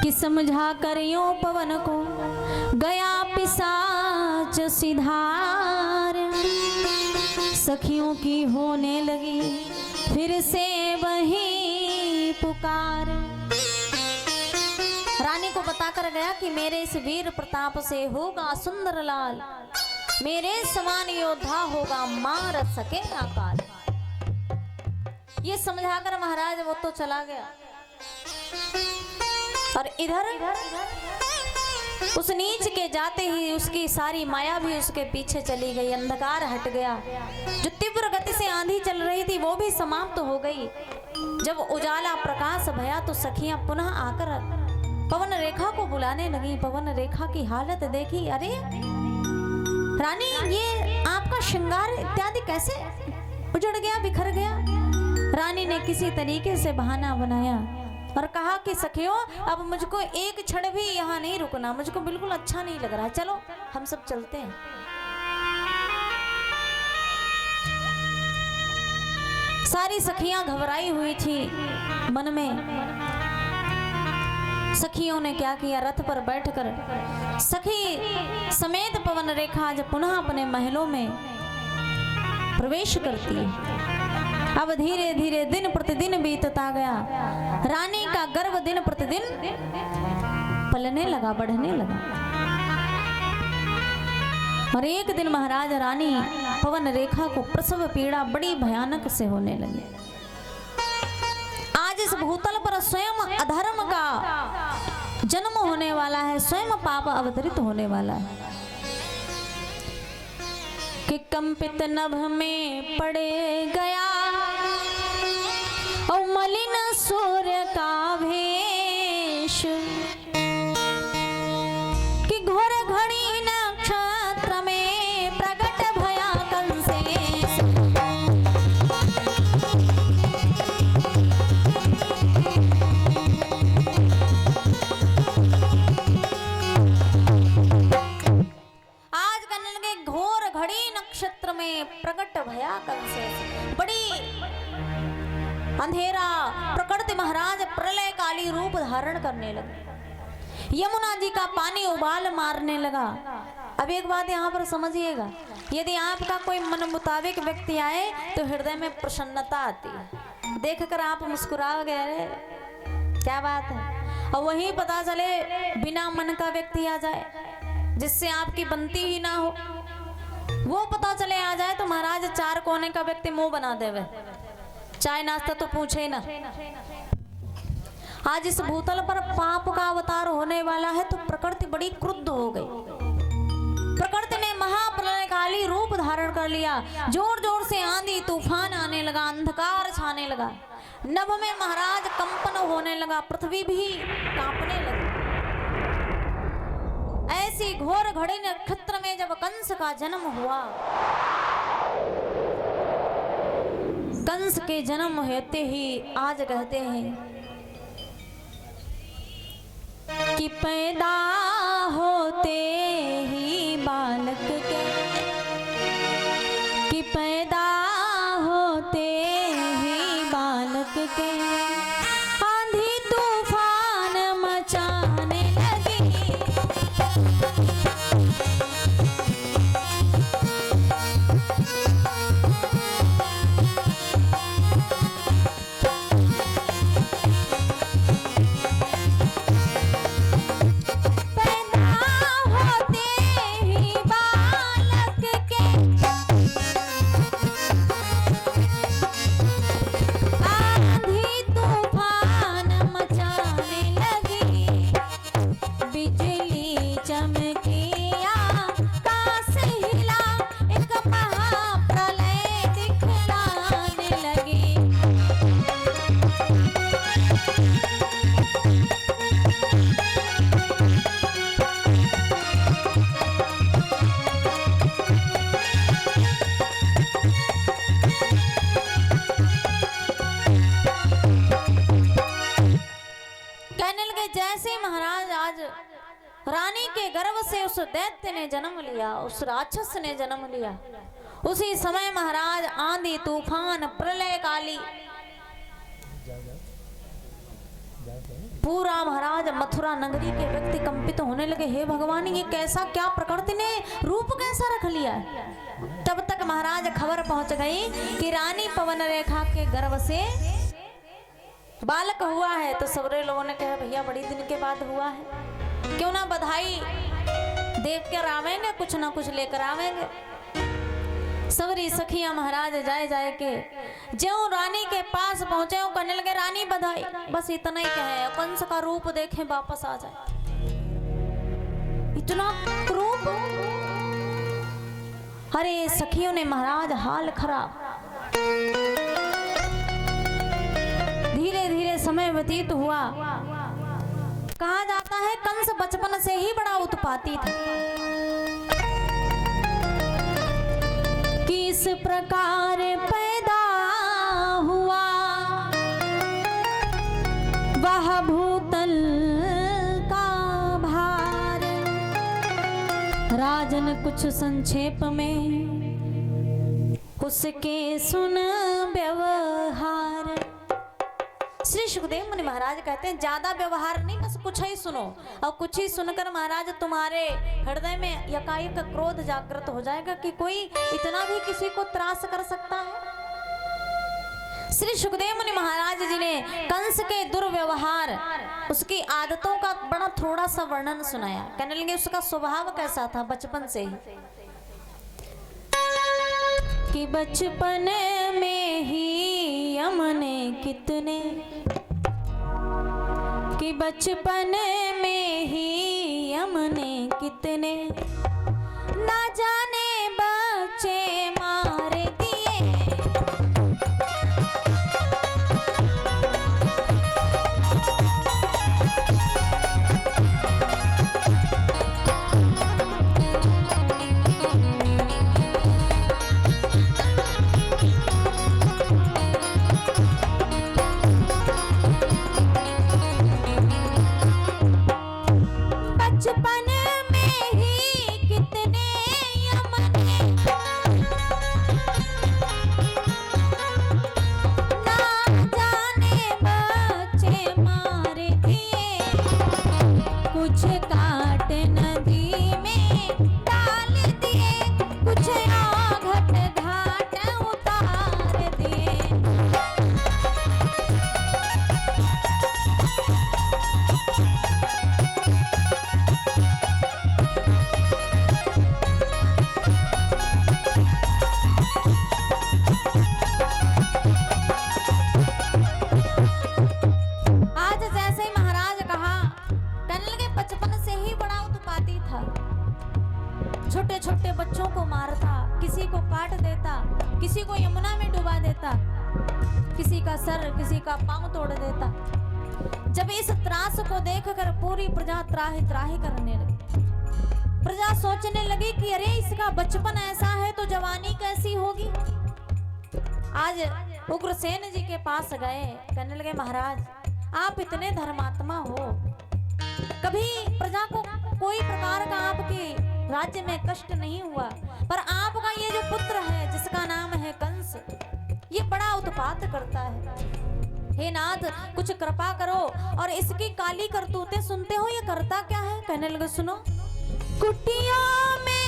कि समझा कर यूं पवन को गया पिशाच सिधार। सखियों की होने लगी फिर से वही पुकार। रानी को बताकर गया कि मेरे इस वीर प्रताप से होगा सुंदर लाल, मेरे समान योद्धा होगा मार सके अकाल। ये समझाकर महाराज वो तो चला गया और इधर उस नीच के जाते ही उसकी सारी माया भी उसके पीछे चली गई। अंधकार हट गया, जो तीव्र गति से आंधी चल रही थी वो भी समाप्त हो गई। जब उजाला प्रकाश भया तो सखियां पुनः आकर पवन रेखा को बुलाने लगी। पवन रेखा की हालत देखी, अरे रानी ये आपका श्रृंगार इत्यादि कैसे उजड़ गया, बिखर गया। रानी ने किसी तरीके से बहाना बनाया और कहा कि सखियों अब मुझको एक क्षण भी यहाँ नहीं रुकना, मुझको बिल्कुल अच्छा नहीं लग रहा, चलो हम सब चलते हैं। सारी सखियां घबराई हुई थी मन में। सखियों ने क्या किया, रथ पर बैठकर सखी समेत पवन रेखा जब पुनः अपने महलों में प्रवेश करती है। अब धीरे धीरे दिन प्रतिदिन बीतता गया। रानी का गर्व दिन प्रतिदिन पलने लगा, बढ़ने लगा। और एक दिन महाराज रानी पवन रेखा को प्रसव पीड़ा बड़ी भयानक से होने लगी। आज इस भूतल पर स्वयं अधर्म का जन्म होने वाला है, स्वयं पाप अवतरित होने वाला है कि कंपित नभ में पड़े गया और मलिन सूर्य का भेष कि घोर घड़ी नक्षत्र में प्रकट भया कंसेश। आज कन्नड़ के घोर घड़ी नक्षत्र में प्रकट भया कंसेश। बड़ी अंधेरा प्रकृति महाराज प्रलय काली रूप धारण करने लगे। यमुना जी का पानी उबाल मारने लगा। अब एक बात यहाँ पर समझिएगा, यदि आपका कोई मन मुताबिक व्यक्ति आए तो हृदय में प्रसन्नता आती है, देखकर आप मुस्कुरा गए, क्या बात है। और वहीं पता चले बिना मन का व्यक्ति आ जाए जिससे आपकी बनती ही ना हो, वो पता चले आ जाए तो महाराज चार कोने का व्यक्ति मुंह बना देवे, चाय नाश्ता तो पूछे ना। आज इस भूतल पर पाप का अवतार होने वाला है तो प्रकृति बड़ी क्रुद्ध हो गई। प्रकृति ने महाप्रलयकाली रूप धारण कर लिया। जोर जोर से आंधी तूफान आने लगा, अंधकार छाने लगा, नभ में महाराज कंपन होने लगा, पृथ्वी भी कांपने लगी। ऐसी घोर घड़ी नक्षत्र में जब कंस का जन्म हुआ, कंस के जन्म होते ही आज कहते हैं कि पैदा होते ही बालक के, कि पैदा होते ही बालक के आंधी तूफान मचाने लगी। रानी के गर्भ से उस दैत्य ने जन्म लिया, उस राक्षस ने जन्म लिया। उसी समय महाराज आंधी तूफान प्रलय काली पूरा महाराज मथुरा नगरी के व्यक्ति कंपित होने लगे। हे भगवान, ये कैसा, क्या प्रकृति ने रूप कैसा रख लिया है। तब तक महाराज खबर पहुंच गई कि रानी पवन रेखा के गर्भ से बालक हुआ है। तो सबरे लोगों ने कहा भैया बड़ी दिन के बाद हुआ है, क्यों ना बधाई देव के आवेंगे, कुछ ना कुछ लेकर आवेंगे। सबरी सखिया महाराज जाए के जो रानी के पास पहुंचे कहने लगे रानी बधाई, बस इतना ही कहे कंस का रूप देखें वापस आ जाए। इतना रूप, अरे सखियों ने महाराज हाल खराब। धीरे धीरे समय व्यतीत हुआ। कहा जाता है कंस बचपन से ही बड़ा उत्पाती था। किस प्रकार पैदा हुआ वह भूतल का भार, राजन कुछ संक्षेप में उसके सुन व्यवहार। श्री सुखदेव मुनि महाराज कहते हैं ज्यादा व्यवहार नहीं, बस कुछ ही सुनो, और कुछ ही सुनकर महाराज तुम्हारे हृदय में यकायक क्रोध जागृत हो जाएगा कि कोई इतना भी किसी को त्रास कर सकता है। श्री सुखदेव मुनि महाराज जी ने कंस के दुर्व्यवहार, उसकी आदतों का बड़ा थोड़ा सा वर्णन सुनाया। कहने लगे उसका स्वभाव कैसा था बचपन से ही, कि बचपन में ही हमने कितने, कि बचपन में ही हमने कितने ना जाने बच्चे मार दिए। बचपन में ही कितने यमने ना जाने बच्चे मार दिए, कुछ काट नदी में डाल दिए, कुछ घाट घाट उतार दिए। छोटे छोटे बच्चों को मारता, किसी को काट देता, किसी को यमुना में डुबा देता, किसी का सर किसी का पांव तोड़ देता। जब इस त्रास को देखकर पूरी प्रजा त्राही त्राही करने लगी। प्रजा सोचने लगी कि अरे इसका बचपन ऐसा है तो जवानी कैसी होगी। आज उग्रसेन जी के पास गए, कहने लगे महाराज आप इतने धर्मात्मा हो, कभी प्रजा को कोई प्रकार का आपके राज्य में कष्ट नहीं हुआ, पर आपका ये जो पुत्र है जिसका नाम है कंस, ये बड़ा उत्पात करता है। हे नाथ कुछ कृपा करो और इसकी काली करतूतें सुनते हो, ये करता क्या है। कहने लगे सुनो, कुटिया में